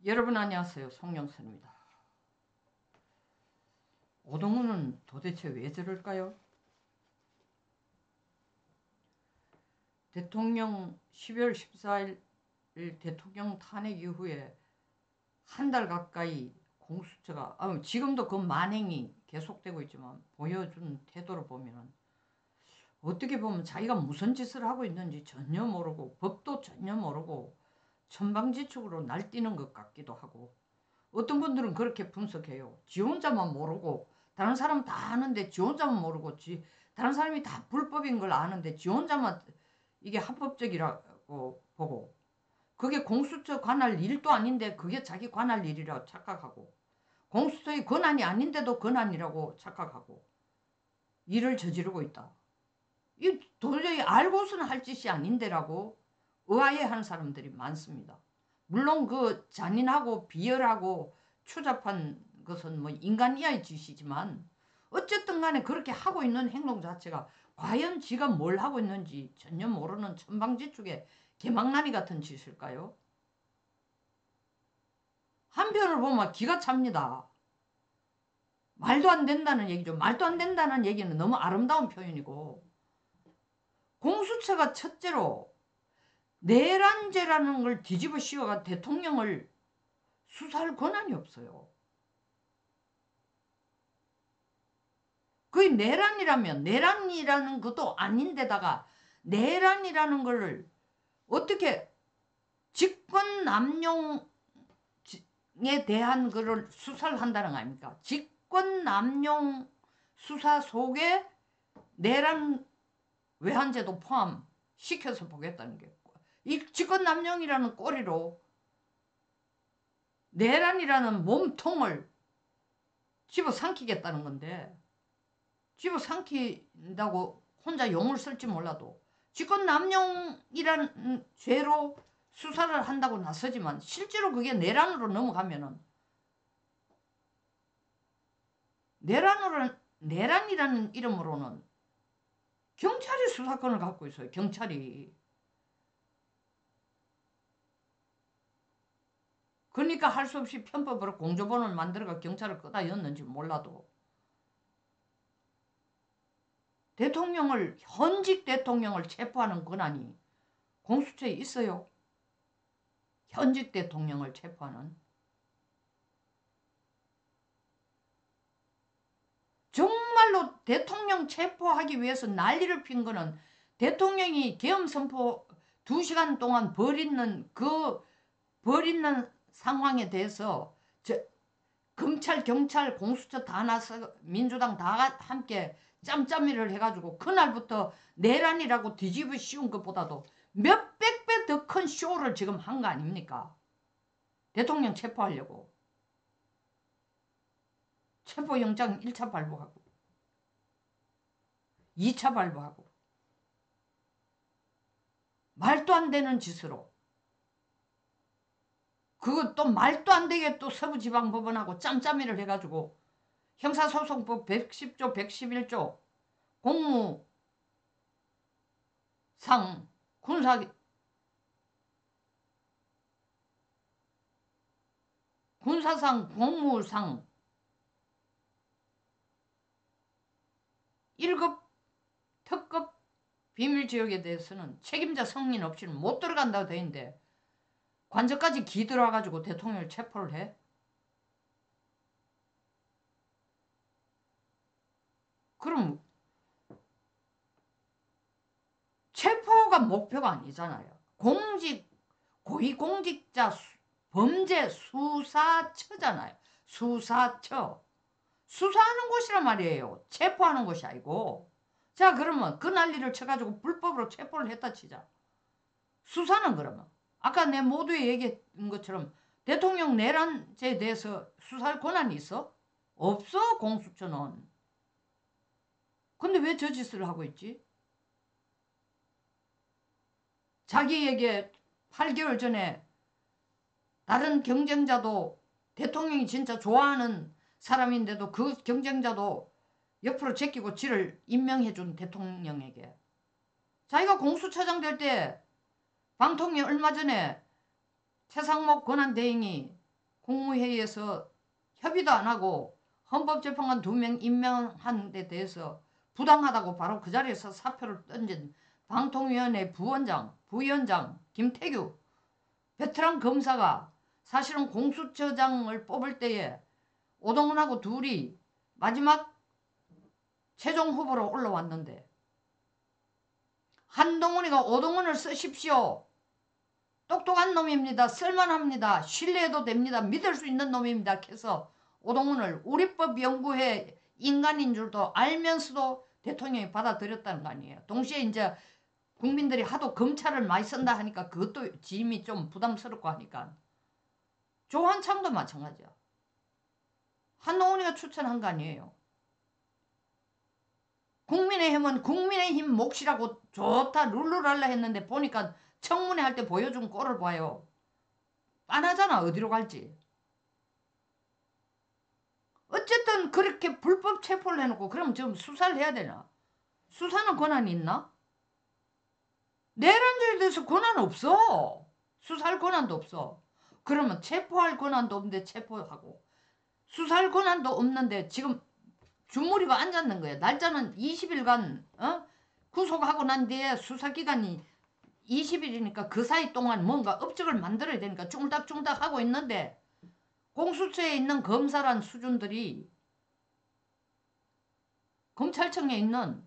여러분 안녕하세요. 송영선입니다. 오동훈은 도대체 왜 저럴까요? 대통령 12월 14일 대통령 탄핵 이후에 한 달 가까이 공수처가 지금도 그 만행이 계속되고 있지만 보여준 태도를 보면 어떻게 보면 자기가 무슨 짓을 하고 있는지 전혀 모르고 법도 전혀 모르고 천방지축으로 날뛰는 것 같기도 하고 어떤 분들은 그렇게 분석해요. 지 혼자만 모르고 다른 사람 다 아는데 지 혼자만 모르고 다른 사람이 다 불법인 걸 아는데 지 혼자만 이게 합법적이라고 보고 그게 공수처 관할 일도 아닌데 그게 자기 관할 일이라고 착각하고 공수처의 권한이 아닌데도 권한이라고 착각하고 일을 저지르고 있다. 이 도저히 알고서는 할 짓이 아닌데라고 의아해하는 사람들이 많습니다. 물론 그 잔인하고 비열하고 추잡한 것은 뭐 인간 이하의 짓이지만 어쨌든 간에 그렇게 하고 있는 행동 자체가 과연 지가 뭘 하고 있는지 전혀 모르는 천방지축의 개망나니 같은 짓일까요? 한편으로 보면 기가 찹니다. 말도 안 된다는 얘기죠. 말도 안 된다는 얘기는 너무 아름다운 표현이고 공수처가 첫째로 내란죄라는 걸 뒤집어 씌워가 대통령을 수사할 권한이 없어요. 그게 내란이라면 내란이라는 것도 아닌데다가 내란이라는 걸 어떻게 직권남용에 대한 거를 수사를 한다는 거 아닙니까? 직권남용 수사 속에 내란 외환죄도 포함시켜서 보겠다는 게 이 직권남용이라는 꼬리로 내란이라는 몸통을 집어삼키겠다는 건데 집어삼킨다고 혼자 용을 쓸지 몰라도 직권남용이라는 죄로 수사를 한다고 나서지만 실제로 그게 내란으로 넘어가면은 내란이라는 이름으로는 경찰이 수사권을 갖고 있어요. 경찰이. 그러니까 할 수 없이 편법으로 공조본을 만들어가 경찰을 끄다였는지 몰라도 현직 대통령을 체포하는 권한이 공수처에 있어요. 현직 대통령을 체포하는. 정말로 대통령 체포하기 위해서 난리를 핀 거는 대통령이 계엄 선포 2시간 동안 벌이는 상황에 대해서 검찰, 경찰, 공수처 다 나서 민주당 다 함께 짬짬이를 해가지고 그날부터 내란이라고 뒤집어 씌운 것보다도 몇백 배 더 큰 쇼를 지금 한 거 아닙니까? 대통령 체포하려고. 체포영장 1차 발부하고 2차 발부하고 말도 안 되는 짓으로 그거 또 말도 안 되게 또 서부지방법원하고 짬짬이를 해가지고 형사소송법 110조 111조 공무상 군사상 공무상 1급 특급 비밀지역에 대해서는 책임자 승인 없이는 못 들어간다고 돼 있는데 관저까지 기 들어와가지고 대통령을 체포를 해? 그럼 체포가 목표가 아니잖아요. 고위공직자 범죄 수사처잖아요. 수사처. 수사하는 곳이란 말이에요. 체포하는 곳이 아니고. 자, 그러면 그 난리를 쳐가지고 불법으로 체포를 했다 치자. 수사는 그러면 아까 내 모두에 얘기한 것처럼 대통령 내란죄에 대해서 수사할 권한이 있어? 없어, 공수처는. 근데 왜 저 짓을 하고 있지? 자기에게 8개월 전에 다른 경쟁자도 대통령이 진짜 좋아하는 사람인데도 그 경쟁자도 옆으로 제끼고 지를 임명해준 대통령에게 자기가 공수처장 될 때 방통위 얼마 전에 최상목 권한대행이 국무회의에서 협의도 안 하고 헌법재판관 2명 임명한 데 대해서 부당하다고 바로 그 자리에서 사표를 던진 방통위원회 부위원장 김태규 베테랑 검사가 사실은 공수처장을 뽑을 때에 오동훈하고 둘이 마지막 최종 후보로 올라왔는데 한동훈이가 오동훈을 쓰십시오. 똑똑한 놈입니다. 쓸만합니다. 신뢰해도 됩니다. 믿을 수 있는 놈입니다. 해서 오동훈을 우리법연구회 인간인 줄도 알면서도 대통령이 받아들였다는 거 아니에요. 동시에 이제 국민들이 하도 검찰을 많이 쓴다 하니까 그것도 짐이 좀 부담스럽고 하니까 조한창도 마찬가지야. 한동훈이가 추천한 거 아니에요. 국민의힘은 국민의힘 몫이라고 좋다 룰루랄라 했는데 보니까 청문회 할 때 보여준 꼴을 봐요. 빤하잖아. 어디로 갈지. 어쨌든 그렇게 불법 체포를 해놓고 그럼 지금 수사를 해야 되나? 수사는 권한이 있나? 내란죄에 대해서 권한 없어. 수사할 권한도 없어. 그러면 체포할 권한도 없는데 체포하고 수사할 권한도 없는데 지금 주무리가 앉았는 거야. 날짜는 20일간 구속하고 난 뒤에 수사기간이 20일이니까 그 사이 동안 뭔가 업적을 만들어야 되니까 쭈물딱쭈물딱 하고 있는데 공수처에 있는 검사란 수준들이 검찰청에 있는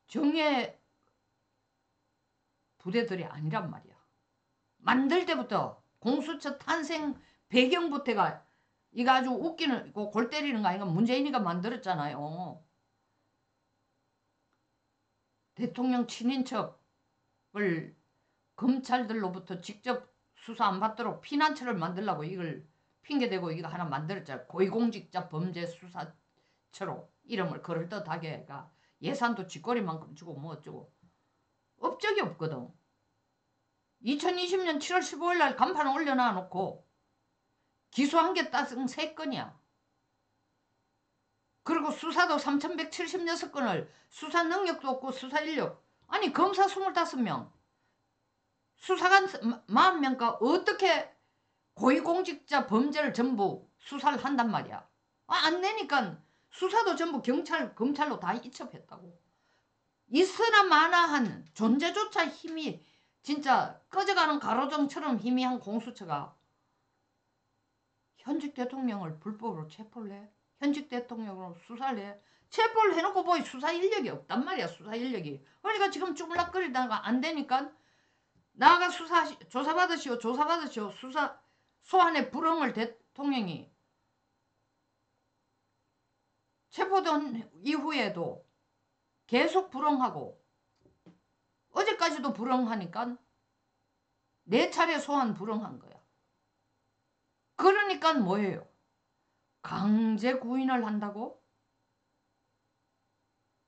정예 부대들이 아니란 말이야. 만들 때부터 공수처 탄생 배경부터가 이거 아주 웃기는 골 때리는 거 아닌가. 문재인이가 만들었잖아요. 대통령 친인척을 검찰들로부터 직접 수사 안 받도록 피난처를 만들려고 이걸 핑계대고 이거 하나 만들었잖아. 고위공직자 범죄 수사처로 이름을 그럴듯하게가 예산도 쥐꼬리만큼 주고 뭐 어쩌고 업적이 없거든. 2020년 7월 15일 날 간판 올려놔 놓고 기소한 게 따승 3건이야. 그리고 수사도 3,176건을 수사 능력도 없고 수사 인력. 아니 검사 25명 수사관 40명과 어떻게 고위공직자 범죄를 전부 수사를 한단 말이야. 안 되니까 수사도 전부 검찰로 다 이첩했다고. 있으나 마나한 존재조차 힘이 진짜 꺼져가는 가로등처럼 희미한 공수처가 현직 대통령을 불법으로 체포를 해. 현직 대통령으로 수사를 해. 체포를 해놓고 보니 수사 인력이 없단 말이야. 수사 인력이. 그러니까 지금 쭈물락거리다가 안 되니까 나아가 조사받으시오. 수사 소환의 불응을 대통령이 체포된 이후에도 계속 불응하고 어제까지도 불응하니까 4차례 소환 불응한 거야. 그러니까 뭐예요? 강제 구인을 한다고?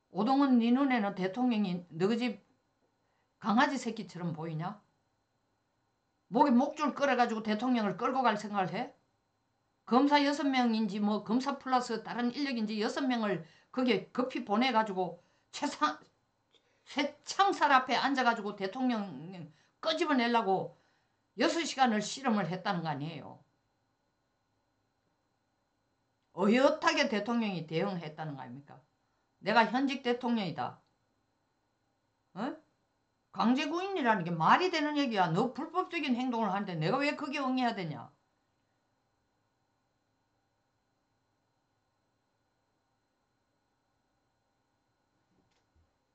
오동훈 네 눈에는 대통령이 너희 집 강아지 새끼처럼 보이냐? 목에 목줄 끌어가지고 대통령을 끌고 갈 생각을 해? 검사 6명인지 뭐 검사 플러스 다른 인력인지 6명을 거기에 급히 보내가지고 쇠창살 앞에 앉아가지고 대통령 끄집어내려고 6시간을 실험을 했다는 거 아니에요. 어엿하게 대통령이 대응했다는 거 아닙니까? 내가 현직 대통령이다. 강제구인이라는 게 말이 되는 얘기야. 너 불법적인 행동을 하는데 내가 왜 그게 응해야 되냐?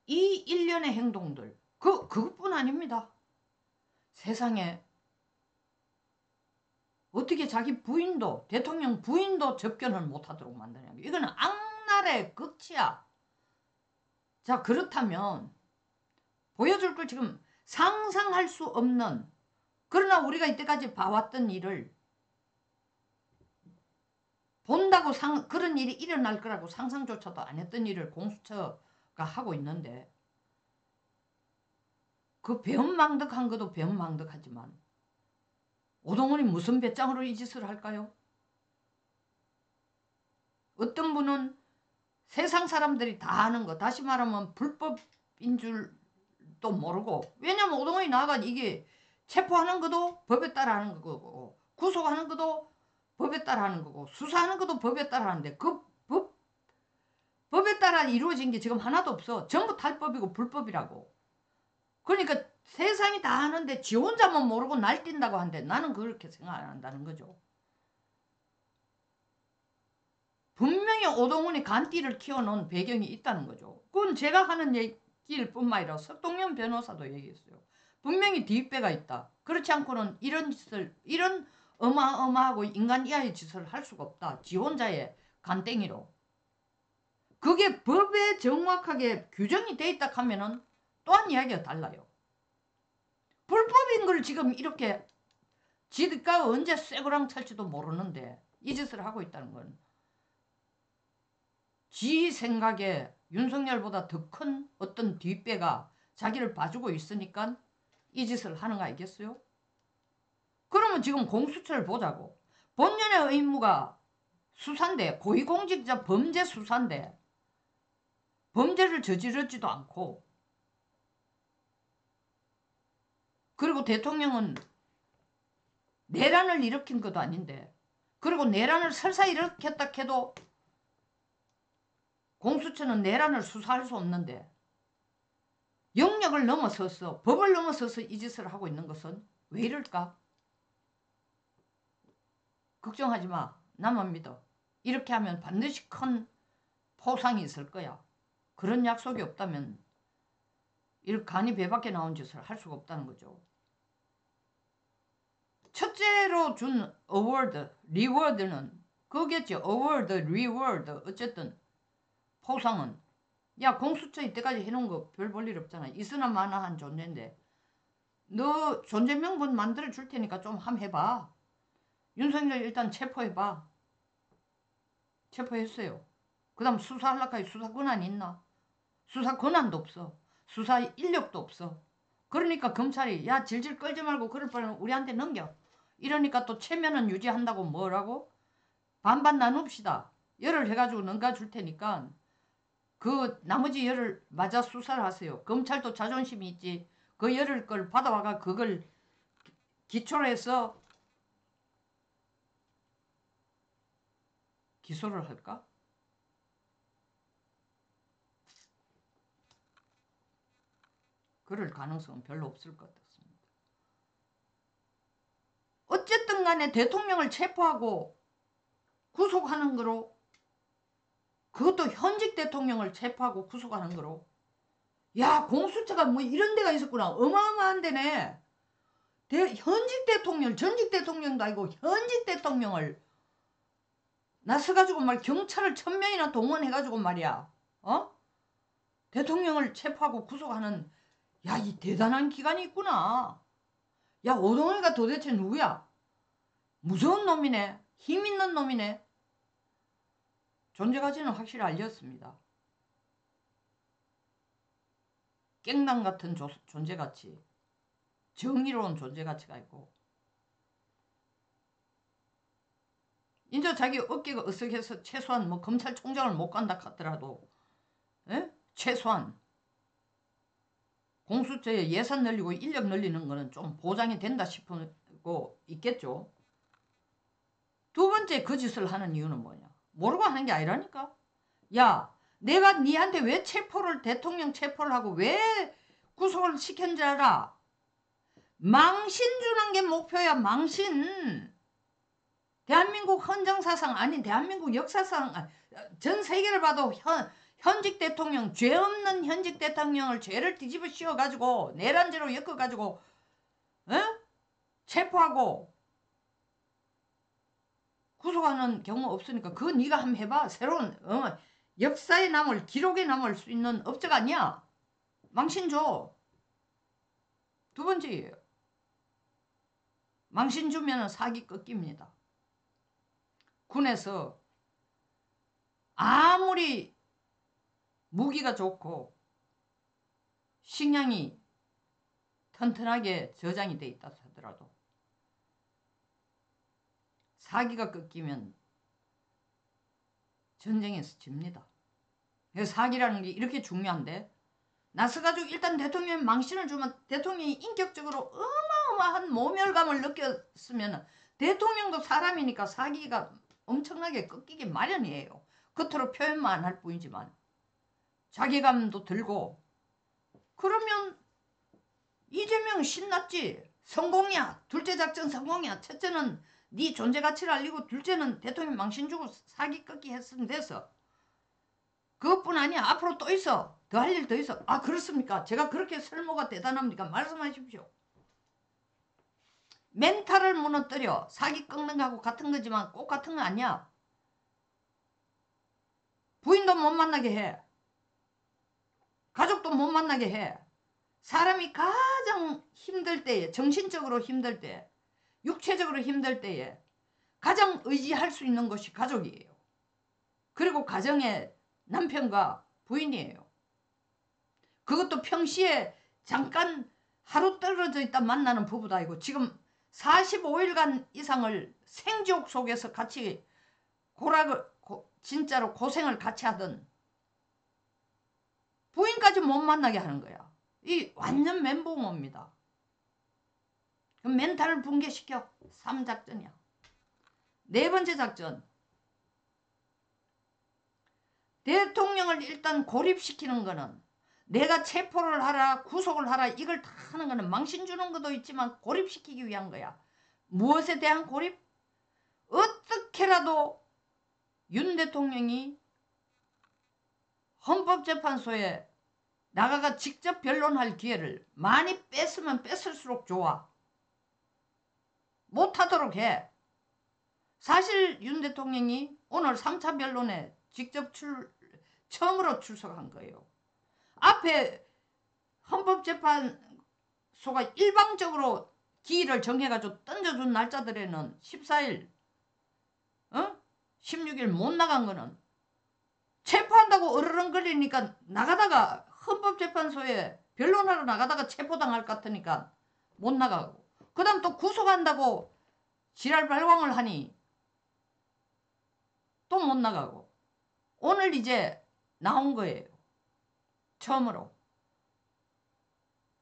이 일련의 행동들 그것뿐 아닙니다. 세상에 어떻게 자기 부인도 대통령 부인도 접견을 못하도록 만드냐. 이거는 악랄의 극치야. 자 그렇다면 보여줄 걸 지금 상상할 수 없는 그러나 우리가 이때까지 봐왔던 일을 본다고 그런 일이 일어날 거라고 상상조차도 안 했던 일을 공수처가 하고 있는데 그 배은망덕한 것도 배은망덕하지만 오동훈이 무슨 배짱으로 이 짓을 할까요? 어떤 분은 세상 사람들이 다 아는 거 다시 말하면 불법인 줄도 모르고 왜냐면 오동훈이 나아가 이게 체포하는 것도 법에 따라 하는 거고, 구속하는 것도 법에 따라 하는 거고, 수사하는 것도 법에 따라 하는데, 법에 따라 이루어진 게 지금 하나도 없어. 전부 탈법이고 불법이라고. 그러니까 세상이 다 하는데 지 혼자만 모르고 날뛴다고 하는데 나는 그렇게 생각 안 한다는 거죠. 분명히 오동훈이 간띠를 키워놓은 배경이 있다는 거죠. 그건 제가 하는 얘기일 뿐만 아니라 석동현 변호사도 얘기했어요. 분명히 뒷배가 있다. 그렇지 않고는 이런 어마어마하고 인간 이하의 짓을 할 수가 없다. 지 혼자의 간땡이로. 그게 법에 정확하게 규정이 돼 있다 하면은 또한 이야기가 달라요. 불법인 걸 지금 이렇게 지가 언제 쇠고랑 찰지도 모르는데 이 짓을 하고 있다는 건 지 생각에 윤석열보다 더 큰 어떤 뒷배가 자기를 봐주고 있으니까 이 짓을 하는 거 아니겠어요? 그러면 지금 공수처를 보자고. 본연의 의무가 수사인데, 고위공직자 범죄 수사인데 범죄를 저지르지도 않고, 그리고 대통령은 내란을 일으킨 것도 아닌데, 그리고 내란을 설사 일으켰다 해도 공수처는 내란을 수사할 수 없는데 영역을 넘어서서 법을 넘어서서 이 짓을 하고 있는 것은 왜 이럴까? 걱정하지 마. 나만 믿어. 이렇게 하면 반드시 큰 포상이 있을 거야. 그런 약속이 없다면 이렇게 간이 배 밖에 나온 짓을 할 수가 없다는 거죠. 첫째로 준 어워드, 리워드는 그거겠죠. 어워드, 리워드. 어쨌든 포상은 야 공수처 이때까지 해놓은 거 별 볼 일 없잖아. 있으나 마나한 존재인데 너 존재 명분 만들어 줄 테니까 좀 함 해봐. 윤석열 일단 체포해봐. 체포했어요. 그 다음 수사하려고 해. 수사 권한이 있나? 수사 권한도 없어. 수사 인력도 없어. 그러니까 검찰이 야 질질 끌지 말고 그럴 바에는 우리한테 넘겨. 이러니까 또 체면은 유지한다고 뭐라고? 반반 나눕시다. 열을 해가지고 넘겨줄 테니까 그 나머지 열을 맞아 수사를 하세요. 검찰도 자존심이 있지. 그 열을 걸 받아와가 그걸 기초로 해서 기소를 할까? 그럴 가능성은 별로 없을 것 같습니다. 어쨌든 간에 대통령을 체포하고 구속하는 거로, 그것도 현직 대통령을 체포하고 구속하는 거로, 야 공수처가 뭐 이런 데가 있었구나. 어마어마한 데네. 현직 대통령, 전직 대통령도 아니고 현직 대통령을 나서가지고 말 경찰을 1000명이나 동원해가지고 말이야. 대통령을 체포하고 구속하는, 야 이 대단한 기관이 있구나. 야 오동훈이가 도대체 누구야? 무서운 놈이네. 힘 있는 놈이네. 존재 가치는 확실히 알렸습니다. 깽당 같은 존재 가치, 정의로운 존재 가치가 있고, 이제 자기 어깨가 으쓱해서 최소한 뭐 검찰총장을 못 간다 하더라도 최소한 공수처에 예산 늘리고 인력 늘리는 거는 좀 보장이 된다 싶고 있겠죠. 두 번째 그 짓을 하는 이유는 뭐냐? 모르고 하는 게 아니라니까. 야 내가 니한테 왜 대통령 체포를 하고 왜 구속을 시킨 줄 알아? 망신 주는 게 목표야. 망신. 대한민국 헌정사상 아닌 대한민국 역사상 전 세계를 봐도 현직 대통령, 죄 없는 현직 대통령을 죄를 뒤집어 씌워가지고 내란죄로 엮어가지고 체포하고 구속하는 경우 없으니까 그거 네가 한번 해봐. 새로운 역사에 남을, 기록에 남을 수 있는 업적 아니야. 망신 줘. 두 번째예요. 망신 주면 사기 꺾입니다. 군에서 아무리 무기가 좋고 식량이 튼튼하게 저장이 돼 있다 하더라도 사기가 꺾이면 전쟁에서 집니다. 그래서 사기라는 게 이렇게 중요한데 나서가지고 일단 대통령이 망신을 주면 대통령이 인격적으로 어마어마한 모멸감을 느꼈으면 대통령도 사람이니까 사기가 엄청나게 꺾이기 마련이에요. 겉으로 표현만 안 할 뿐이지만 자괴감도 들고. 그러면 이재명 신났지. 성공이야. 둘째 작전 성공이야. 첫째는 네 존재 가치를 알리고 둘째는 대통령 망신 주고 사기 꺾기 했으면 돼서. 그것뿐 아니야. 앞으로 또 있어. 더 할 일 더 있어. 아 그렇습니까? 제가 그렇게 설모가 대단합니까? 말씀하십시오. 멘탈을 무너뜨려. 사기 꺾는 거하고 같은 거지만 꼭 같은 거 아니야. 부인도 못 만나게 해. 가족도 못 만나게 해. 사람이 가장 힘들 때에, 정신적으로 힘들 때, 육체적으로 힘들 때에 가장 의지할 수 있는 것이 가족이에요. 그리고 가정의 남편과 부인이에요. 그것도 평시에 잠깐 하루 떨어져 있다 만나는 부부도 아니고 지금 45일간 이상을 생지옥 속에서 같이 진짜로 고생을 같이 하던 부인까지 못 만나게 하는 거야. 이 완전 멘붕입니다. 그럼 멘탈을 붕괴시켜. 3작전이야. 네 번째 작전. 대통령을 일단 고립시키는 거는 내가 체포를 하라 구속을 하라 이걸 다 하는 거는 망신 주는 것도 있지만 고립시키기 위한 거야. 무엇에 대한 고립? 어떻게라도 윤 대통령이 헌법재판소에 나가가 직접 변론할 기회를 많이 뺐으면 뺐을수록 좋아. 못하도록 해. 사실 윤 대통령이 오늘 3차 변론에 직접 처음으로 출석한 거예요. 앞에 헌법재판소가 일방적으로 기일을 정해가지고 던져준 날짜들에는 14일, 16일 못 나간 거는 체포한다고 으르렁거리니까 나가다가 헌법재판소에 변론하러 나가다가 체포당할 것 같으니까 못 나가고 그 다음 또 구속한다고 지랄 발광을 하니 또 못 나가고 오늘 이제 나온 거예요. 처음으로.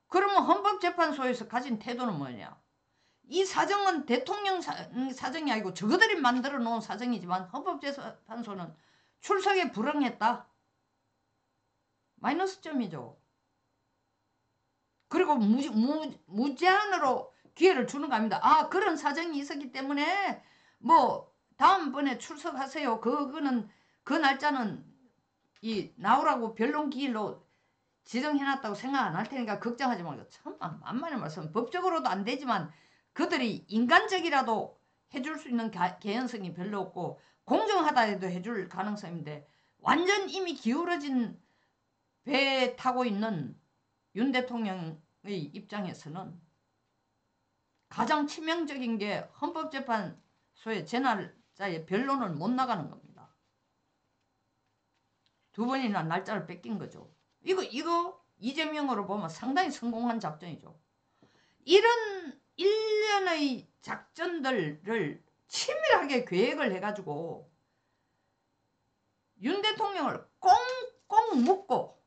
그러면 헌법재판소에서 가진 태도는 뭐냐? 이 사정은 대통령 사정이 아니고 저거들이 만들어 놓은 사정이지만 헌법재판소는 출석에 불응했다. 마이너스 점이죠. 그리고 무제한으로 기회를 주는 겁니다. 아 그런 사정이 있었기 때문에 뭐 다음번에 출석하세요. 그거는 그 날짜는 이 나오라고 변론 기일로 지정해놨다고 생각 안 할 테니까 걱정하지 말고. 참 만만의 말씀. 법적으로도 안 되지만 그들이 인간적이라도 해줄 수 있는 개연성이 별로 없고 공정하다 해도 해줄 가능성인데 완전 이미 기울어진 배에 타고 있는 윤 대통령의 입장에서는 가장 치명적인 게 헌법재판소의 제날짜에 변론을 못 나가는 겁니다. 두 번이나 날짜를 뺏긴 거죠. 이거 이재명으로 보면 상당히 성공한 작전이죠. 이런 일련의 작전들을 치밀하게 계획을 해가지고 윤 대통령을 꽁꽁 묶고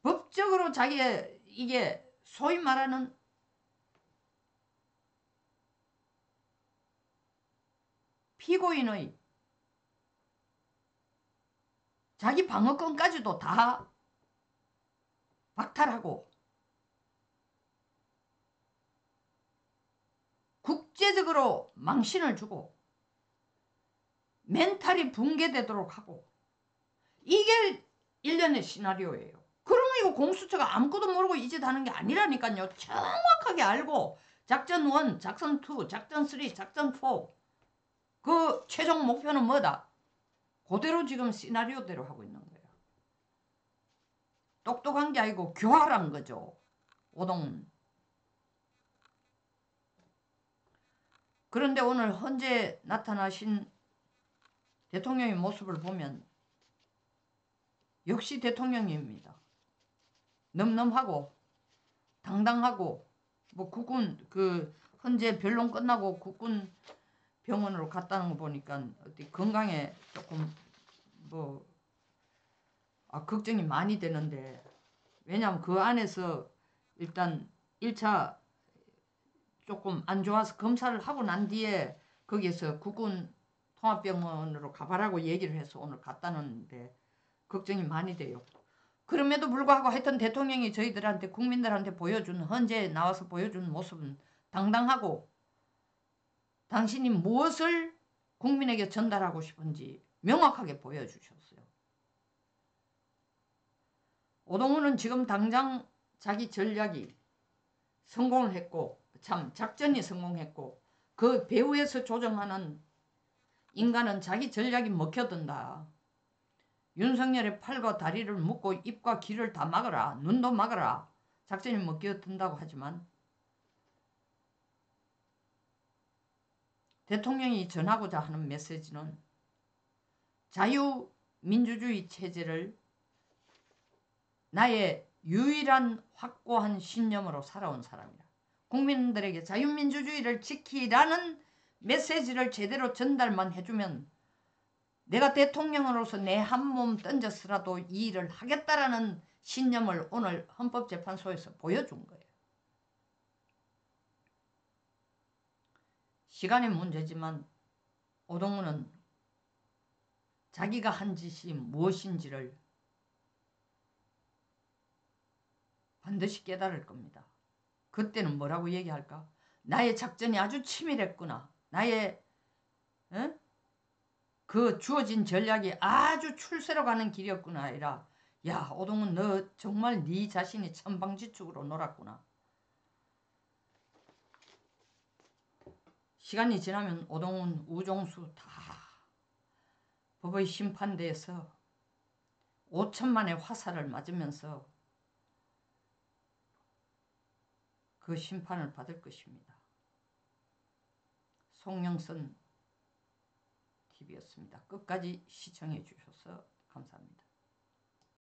법적으로 자기의 이게 소위 말하는 피고인의 자기 방어권까지도 다 박탈하고 국제적으로 망신을 주고 멘탈이 붕괴되도록 하고 이게 일련의 시나리오예요. 그러면 이거 공수처가 아무것도 모르고 이 짓 하는 게 아니라니까요. 정확하게 알고 작전 1, 작전 2, 작전 3, 작전 4 그 최종 목표는 뭐다? 그대로 지금 시나리오대로 하고 있는 거예요. 똑똑한 게 아니고 교활한 거죠. 오동은. 그런데 오늘 헌재 나타나신 대통령의 모습을 보면 역시 대통령입니다. 넘넘하고 당당하고 뭐 국군 그 헌재 변론 끝나고 국군 병원으로 갔다는 거 보니까 어디 건강에 조금 뭐 걱정이 많이 되는데 왜냐하면 그 안에서 일단 1차 조금 안 좋아서 검사를 하고 난 뒤에 거기에서 국군 통합병원으로 가봐라고 얘기를 해서 오늘 갔다는데 걱정이 많이 돼요. 그럼에도 불구하고 하여튼 대통령이 저희들한테 국민들한테 보여준 헌재에 나와서 보여준 모습은 당당하고 당신이 무엇을 국민에게 전달하고 싶은지 명확하게 보여주셨어요. 오동훈은 지금 당장 자기 전략이 성공을 했고 참 작전이 성공했고 그 배후에서 조정하는 인간은 자기 전략이 먹혀든다. 윤석열의 팔과 다리를 묶고 입과 귀를 다 막아라. 눈도 막아라. 작전이 먹혀든다고 하지만 대통령이 전하고자 하는 메시지는 자유민주주의 체제를 나의 유일한 확고한 신념으로 살아온 사람이다. 국민들에게 자유민주주의를 지키라는 메시지를 제대로 전달만 해주면 내가 대통령으로서 내 한 몸 던져서라도 이 일을 하겠다라는 신념을 오늘 헌법재판소에서 보여준 거예요. 시간의 문제지만 오동훈은 자기가 한 짓이 무엇인지를 반드시 깨달을 겁니다. 그때는 뭐라고 얘기할까? 나의 작전이 아주 치밀했구나. 나의 그 주어진 전략이 아주 출세로 가는 길이었구나. 아니라 야 오동훈 너 정말 네 자신이 천방지축으로 놀았구나. 시간이 지나면 오동훈, 우종수 다 법의 심판대에서 5천만의 화살을 맞으면서 그 심판을 받을 것입니다. 송영선 TV였습니다. 끝까지 시청해 주셔서 감사합니다.